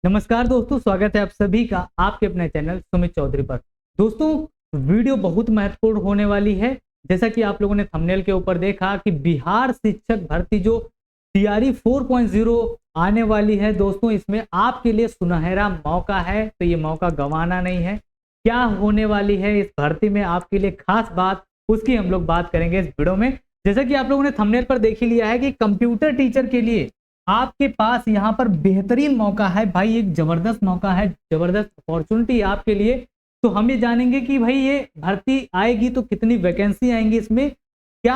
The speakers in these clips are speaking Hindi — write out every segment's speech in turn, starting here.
नमस्कार दोस्तों, स्वागत है आप सभी का आपके अपने चैनल सुमित चौधरी पर। दोस्तों, वीडियो बहुत महत्वपूर्ण होने वाली है। जैसा कि आप लोगों ने थंबनेल के ऊपर देखा कि बिहार शिक्षक भर्ती जो टीआरई 4.0 आने वाली है दोस्तों, इसमें आपके लिए सुनहरा मौका है, तो ये मौका गंवाना नहीं है। क्या होने वाली है इस भर्ती में आपके लिए खास बात, उसकी हम लोग बात करेंगे इस वीडियो में। जैसा कि आप लोगों ने थंबनेल पर देख ही लिया है कि कंप्यूटर टीचर के लिए आपके पास यहाँ पर बेहतरीन मौका है भाई, एक जबरदस्त मौका है, जबरदस्त अपॉर्चुनिटी आपके लिए। तो हम ये जानेंगे कि भाई ये भर्ती आएगी तो कितनी वैकेंसी आएंगी, इसमें क्या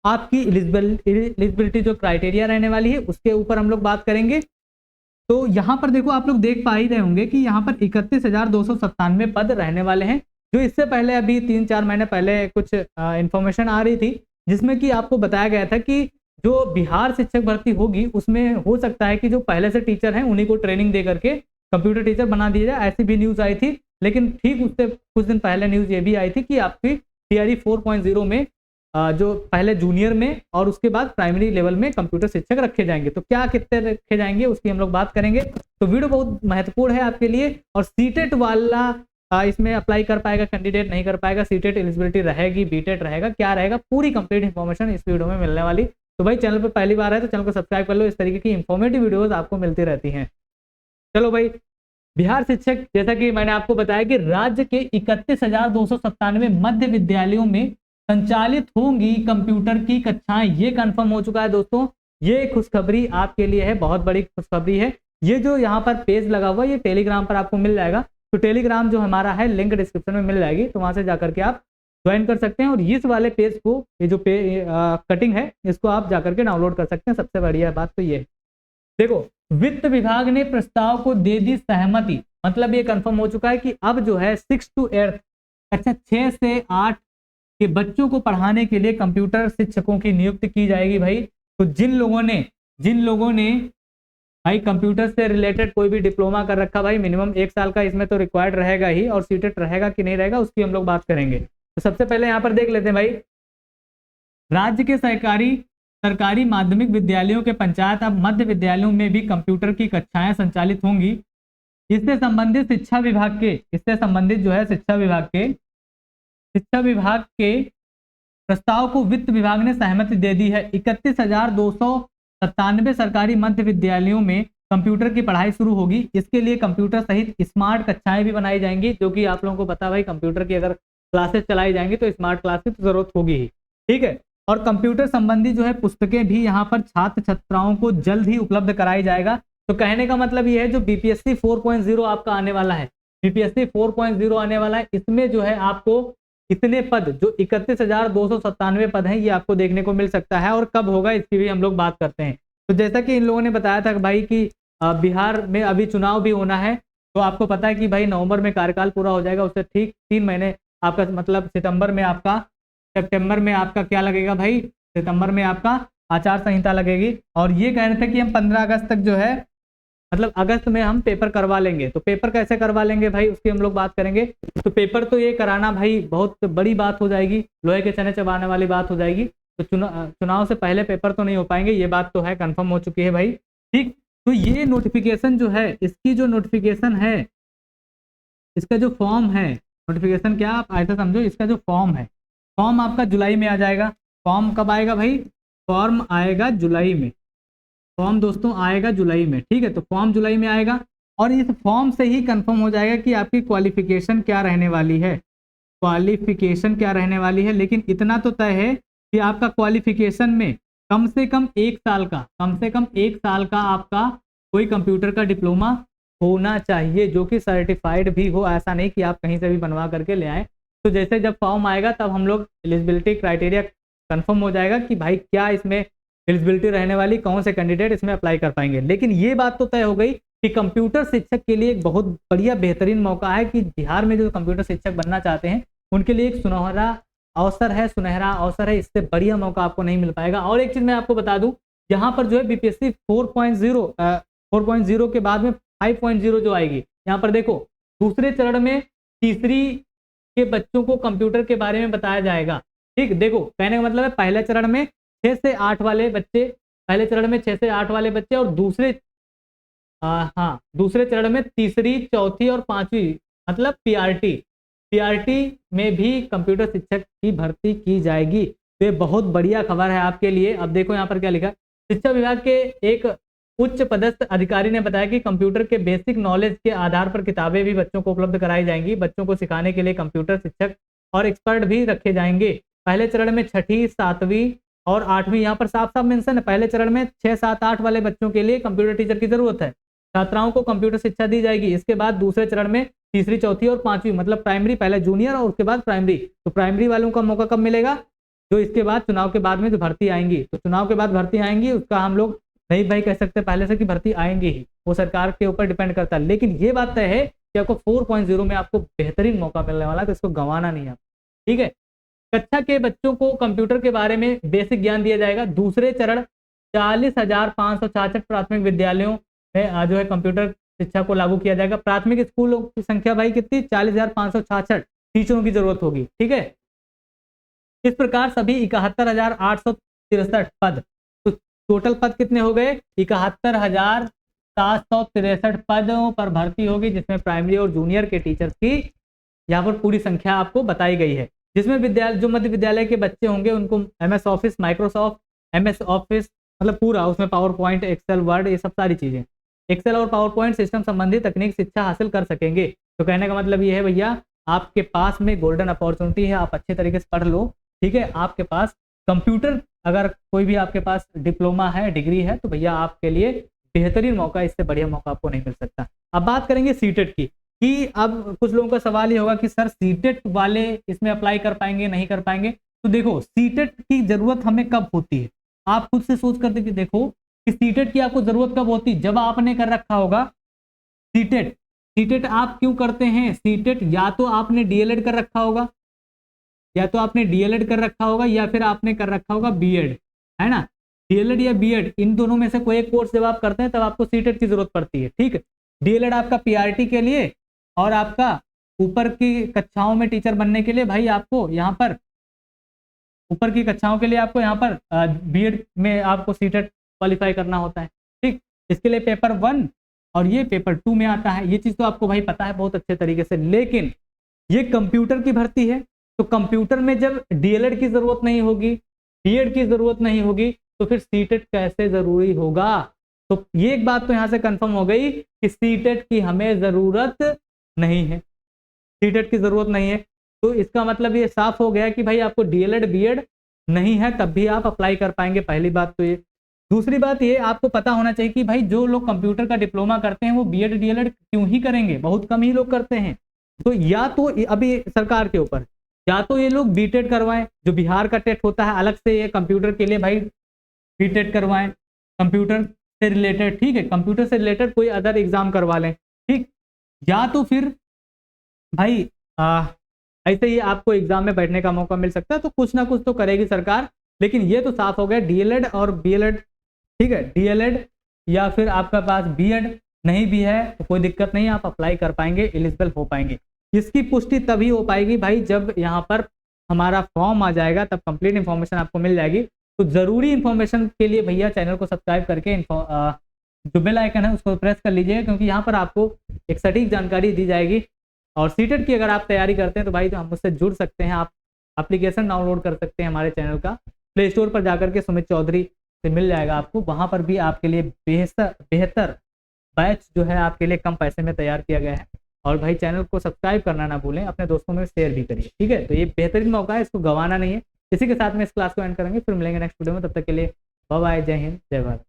आपकी एलिजिबिलिटी जो क्राइटेरिया रहने वाली है उसके ऊपर हम लोग बात करेंगे। तो यहाँ पर देखो, आप लोग देख पा ही रहे होंगे कि यहाँ पर 31,297 पद रहने वाले हैं। जो इससे पहले अभी 3-4 महीने पहले कुछ इंफॉर्मेशन आ रही थी, जिसमें कि आपको बताया गया था कि जो बिहार शिक्षक भर्ती होगी उसमें हो सकता है कि जो पहले से टीचर हैं उन्हीं को ट्रेनिंग दे करके कंप्यूटर टीचर बना दिया जाए, ऐसी भी न्यूज आई थी। लेकिन ठीक उससे कुछ दिन पहले न्यूज ये भी आई थी कि आपकी टीआरई 4.0 में जो पहले जूनियर में और उसके बाद प्राइमरी लेवल में कंप्यूटर शिक्षक रखे जाएंगे। तो क्या कितने रखे जाएंगे उसकी हम लोग बात करेंगे। तो वीडियो बहुत महत्वपूर्ण है आपके लिए। और सीटेट वाला इसमें अप्लाई कर पाएगा कैंडिडेट, नहीं कर पाएगा, सीटेट एलिजिबिलिटी रहेगी, बीटेट रहेगा, क्या रहेगा, पूरी कंप्लीट इन्फॉर्मेशन इस वीडियो में मिलने वाली। तो भाई चैनल पर पहली बार है तो चैनल को सब्सक्राइब कर लो, इस तरीके की इंफॉर्मेटिव वीडियोस आपको मिलती रहती हैं। चलो भाई, बिहार शिक्षक, जैसा कि मैंने आपको बताया कि राज्य के 31,297 मध्य विद्यालयों में संचालित होंगी कंप्यूटर की कक्षाएं, ये कंफर्म हो चुका है दोस्तों। ये खुशखबरी आपके लिए है, बहुत बड़ी खुशखबरी है। ये जो यहाँ पर पेज लगा हुआ है ये टेलीग्राम पर आपको मिल जाएगा। तो टेलीग्राम जो हमारा है, लिंक डिस्क्रिप्शन में मिल जाएगी, तो वहां से जाकर के आप ज्वाइन कर सकते हैं। और इस वाले पेज को, ये जो कटिंग है, इसको आप जाकर के डाउनलोड कर सकते हैं। सबसे बढ़िया बात तो ये है, देखो, वित्त विभाग ने प्रस्ताव को दे दी सहमति। मतलब ये कंफर्म हो चुका है कि अब जो है 6 to 8, अच्छा 6 से 8 के बच्चों को पढ़ाने के लिए कंप्यूटर शिक्षकों की नियुक्ति की जाएगी भाई। तो जिन लोगों ने भाई कंप्यूटर से रिलेटेड कोई भी डिप्लोमा कर रखा, भाई मिनिमम 1 साल का इसमें तो रिक्वायर्ड रहेगा ही, और सीटेट रहेगा कि नहीं रहेगा उसकी हम लोग बात करेंगे। तो सबसे पहले यहाँ पर देख लेते हैं भाई, राज्य के सरकारी माध्यमिक विद्यालयों के पंचायत अब मध्य विद्यालयों में भी कंप्यूटर की कक्षाएं संचालित होंगी। इससे संबंधित जो है शिक्षा विभाग के प्रस्ताव को वित्त विभाग ने सहमति दे दी है। 31,297 सरकारी मध्य विद्यालयों में कंप्यूटर की पढ़ाई शुरू होगी। इसके लिए कंप्यूटर सहित स्मार्ट कक्षाएं भी बनाई जाएंगी, जो कि आप लोगों को पता है भाई, कंप्यूटर की अगर क्लासेस चलाई जाएंगी तो स्मार्ट क्लास की तो जरूरत होगी ही, ठीक है। और कंप्यूटर संबंधी जो है पुस्तकें भी यहाँ पर छात्र छात्राओं को जल्द ही उपलब्ध कराई जाएगा। तो कहने का मतलब ये है, जो बीपीएससी 4.0 आपका आने वाला है, बीपीएससी 4.0 आने वाला है, इसमें जो है आपको इतने पद, जो 31,297 पद हैं, ये आपको देखने को मिल सकता है। और कब होगा इसकी भी हम लोग बात करते हैं। तो जैसा कि इन लोगों ने बताया था भाई कि बिहार में अभी चुनाव भी होना है, तो आपको पता है कि भाई नवंबर में कार्यकाल पूरा हो जाएगा, उससे ठीक 3 महीने आपका, मतलब सितंबर में आपका क्या लगेगा भाई, सितंबर में आपका आचार संहिता लगेगी। और ये कह रहे थे कि हम 15 अगस्त तक जो है, मतलब अगस्त में हम पेपर करवा लेंगे। तो पेपर कैसे करवा लेंगे भाई, उसकी हम लोग बात करेंगे। तो पेपर तो ये कराना भाई बहुत बड़ी बात हो जाएगी, लोहे के चने चबाने वाली बात हो जाएगी। तो चुनाव से पहले पेपर तो नहीं हो पाएंगे, ये बात तो है, कंफर्म हो चुकी है भाई, ठीक। तो ये नोटिफिकेशन जो है, इसकी जो नोटिफिकेशन है, इसका जो फॉर्म है, नोटिफिकेशन क्या आप ऐसा समझो, इसका जो फॉर्म है, फॉर्म आपका जुलाई में आ जाएगा। फॉर्म कब आएगा भाई, फॉर्म आएगा जुलाई में, फॉर्म दोस्तों आएगा जुलाई में, ठीक है। तो फॉर्म जुलाई में आएगा और इस फॉर्म से ही कंफर्म हो जाएगा कि आपकी क्वालिफिकेशन क्या रहने वाली है, लेकिन इतना तो तय है कि आपका क्वालिफिकेशन में कम से कम 1 साल का आपका कोई कंप्यूटर का डिप्लोमा होना चाहिए, जो कि सर्टिफाइड भी हो। ऐसा नहीं कि आप कहीं से भी बनवा करके ले आए। तो जैसे जब फॉर्म आएगा तब हम लोग एलिजिबिलिटी क्राइटेरिया कंफर्म हो जाएगा कि भाई क्या इसमें एलिजिबिलिटी रहने वाली, कौन से कैंडिडेट इसमें अप्लाई कर पाएंगे। लेकिन ये बात तो तय हो गई कि कंप्यूटर शिक्षक के लिए एक बहुत बढ़िया बेहतरीन मौका है कि बिहार में जो कंप्यूटर शिक्षक बनना चाहते हैं उनके लिए एक सुनहरा अवसर है। इससे बढ़िया मौका आपको नहीं मिल पाएगा। और एक चीज मैं आपको बता दूं, यहाँ पर जो है बीपीएससी 4.0 के बाद में 5.0 जो आएगी, यहाँ पर देखो, दूसरे चरण में तीसरी के बच्चों को कंप्यूटर के बारे में बताया जाएगा, ठीक। देखो, कहने का मतलब है पहले चरण में 6 से 8 वाले बच्चे, और दूसरे हाँ, दूसरे चरण में तीसरी, चौथी और पांचवी मतलब पीआरटी में भी कंप्यूटर शिक्षक की भर्ती की जाएगी। तो ये बहुत बढ़िया खबर है आपके लिए। अब देखो यहाँ पर क्या लिखा, शिक्षा विभाग के एक उच्च पदस्थ अधिकारी ने बताया कि कंप्यूटर के बेसिक नॉलेज के आधार पर किताबें भी बच्चों को उपलब्ध कराई जाएंगी। बच्चों को सिखाने के लिए कंप्यूटर शिक्षक और एक्सपर्ट भी रखे जाएंगे। पहले चरण में छठी, सातवीं और आठवीं, यहाँ पर साफ साफ मेंशन है, पहले चरण में 6, 7, 8 वाले बच्चों के लिए कंप्यूटर टीचर की जरूरत है। छात्राओं को कंप्यूटर शिक्षा दी जाएगी। इसके बाद दूसरे चरण में तीसरी, चौथी और पांचवी मतलब प्राइमरी, पहले जूनियर और उसके बाद प्राइमरी। तो प्राइमरी वालों का मौका कब मिलेगा? जो इसके बाद चुनाव के बाद में जो भर्ती आएंगी, तो चुनाव के बाद भर्ती आएंगी उसका हम लोग नहीं भाई कह सकते पहले से कि भर्ती आएंगी ही, वो सरकार के ऊपर डिपेंड करता है। लेकिन ये बात तय है कि आपको 4.0 में आपको बेहतरीन मौका मिलने वाला है, तो इसको गंवाना नहीं है। ठीक है, कक्षा के बच्चों को कंप्यूटर के बारे में बेसिक ज्ञान दिया जाएगा। दूसरे चरण 40,566 प्राथमिक विद्यालयों में जो है कंप्यूटर शिक्षा को लागू किया जाएगा। प्राथमिक स्कूलों की संख्या भाई कितनी? 40,566 टीचरों की जरूरत होगी। ठीक है, इस प्रकार सभी 71,863 पद, तो टोटल पद कितने हो गए? 71,763 पदों पर भर्ती होगी, जिसमें प्राइमरी और जूनियर के टीचर्स की यहाँ पर पूरी संख्या आपको बताई गई है। जिसमें विद्यालय, जो मध्य विद्यालय के बच्चे होंगे उनको MS office, Microsoft MS office मतलब पूरा, उसमें पावर पॉइंट, एक्सेल, वर्ड, ये सब सारी चीजें, एक्सेल और पावर पॉइंट सिस्टम संबंधी तकनीक शिक्षा हासिल कर सकेंगे। तो कहने का मतलब ये है भैया, आपके पास में गोल्डन अपॉर्चुनिटी है, आप अच्छे तरीके से पढ़ लो। ठीक है, आपके पास कंप्यूटर, अगर कोई भी आपके पास डिप्लोमा है, डिग्री है, तो भैया आपके लिए बेहतरीन मौका, इससे बढ़िया मौका आपको नहीं मिल सकता। अब बात करेंगे सीटेट की, कि अब कुछ लोगों का सवाल ये होगा कि सर सीटेट वाले इसमें अप्लाई कर पाएंगे नहीं कर पाएंगे? तो देखो, सीटेट की जरूरत हमें कब होती है, आप खुद से सोच कर देखो कि सीटेट की आपको जरूरत कब होती है? जब आपने कर रखा होगा सीटेट। सीटेट आप क्यों करते हैं? सीटेट या तो आपने डीएलएड कर रखा होगा, या तो आपने डीएलएड कर रखा होगा, या फिर आपने कर रखा होगा बीएड, है ना? डीएलएड या बीएड, इन दोनों में से कोई एक कोर्स जब आप करते हैं तब आपको सीटेट की जरूरत पड़ती है। ठीक है, डीएलएड आपका पीआरटी के लिए, और आपका ऊपर की कक्षाओं में टीचर बनने के लिए भाई आपको यहाँ पर, ऊपर की कक्षाओं के लिए आपको यहाँ पर बीएड में आपको सीटेट क्वालिफाई करना होता है। ठीक, इसके लिए पेपर 1 और ये पेपर 2 में आता है। ये चीज तो आपको भाई पता है बहुत अच्छे तरीके से। लेकिन ये कंप्यूटर की भर्ती है, तो कंप्यूटर में जब डीएलएड की जरूरत नहीं होगी, बीएड की जरूरत नहीं होगी, तो फिर सीटेट कैसे जरूरी होगा? तो ये एक बात तो यहाँ से कंफर्म हो गई कि सीटेट की हमें जरूरत नहीं है, सीटेट की जरूरत नहीं है। तो इसका मतलब ये साफ हो गया कि भाई आपको डीएलएड बीएड नहीं है तब भी आप अप्लाई कर पाएंगे, पहली बात तो ये। दूसरी बात ये आपको पता होना चाहिए कि भाई जो लोग कंप्यूटर का डिप्लोमा करते हैं वो बीएड डीएलएड क्यों ही करेंगे? बहुत कम ही लोग करते हैं। तो या तो अभी सरकार के ऊपर, या तो ये लोग बीटेड करवाएं, जो बिहार का टेट होता है अलग से, ये कंप्यूटर के लिए भाई बीटेड करवाएं कंप्यूटर से रिलेटेड। ठीक है, कंप्यूटर से रिलेटेड कोई अदर एग्जाम करवा लें। ठीक, या तो फिर भाई ऐसे ही आपको एग्जाम में बैठने का मौका मिल सकता है। तो कुछ ना कुछ तो करेगी सरकार। लेकिन ये तो साफ हो गया डीएलएड और बीएलएड। ठीक है, डीएलएड या फिर आपका पास बीएड नहीं भी है तो कोई दिक्कत नहीं, आप अप्लाई कर पाएंगे, एलिजिबल हो पाएंगे। इसकी पुष्टि तभी हो पाएगी भाई जब यहाँ पर हमारा फॉर्म आ जाएगा, तब कंप्लीट इन्फॉर्मेशन आपको मिल जाएगी। तो जरूरी इन्फॉर्मेशन के लिए भैया चैनल को सब्सक्राइब करके जो बेल आइकन है उसको प्रेस कर लीजिए, क्योंकि यहाँ पर आपको एक सटीक जानकारी दी जाएगी। और सीटेट की अगर आप तैयारी करते हैं तो भाई तो हम मुझसे जुड़ सकते हैं। आप एप्लीकेशन डाउनलोड कर सकते हैं हमारे चैनल का, प्ले स्टोर पर जाकर के सुमित चौधरी से मिल जाएगा आपको। वहाँ पर भी आपके लिए बेहतर बैच जो है आपके लिए कम पैसे में तैयार किया गया है। और भाई चैनल को सब्सक्राइब करना ना भूलें, अपने दोस्तों में शेयर भी करिए। ठीक है, तो ये बेहतरीन मौका है, इसको गंवाना नहीं है। इसी के साथ में इस क्लास को एंड करेंगे, फिर मिलेंगे नेक्स्ट वीडियो में। तब तक के लिए बाय बाय, जय हिंद, जय भारत।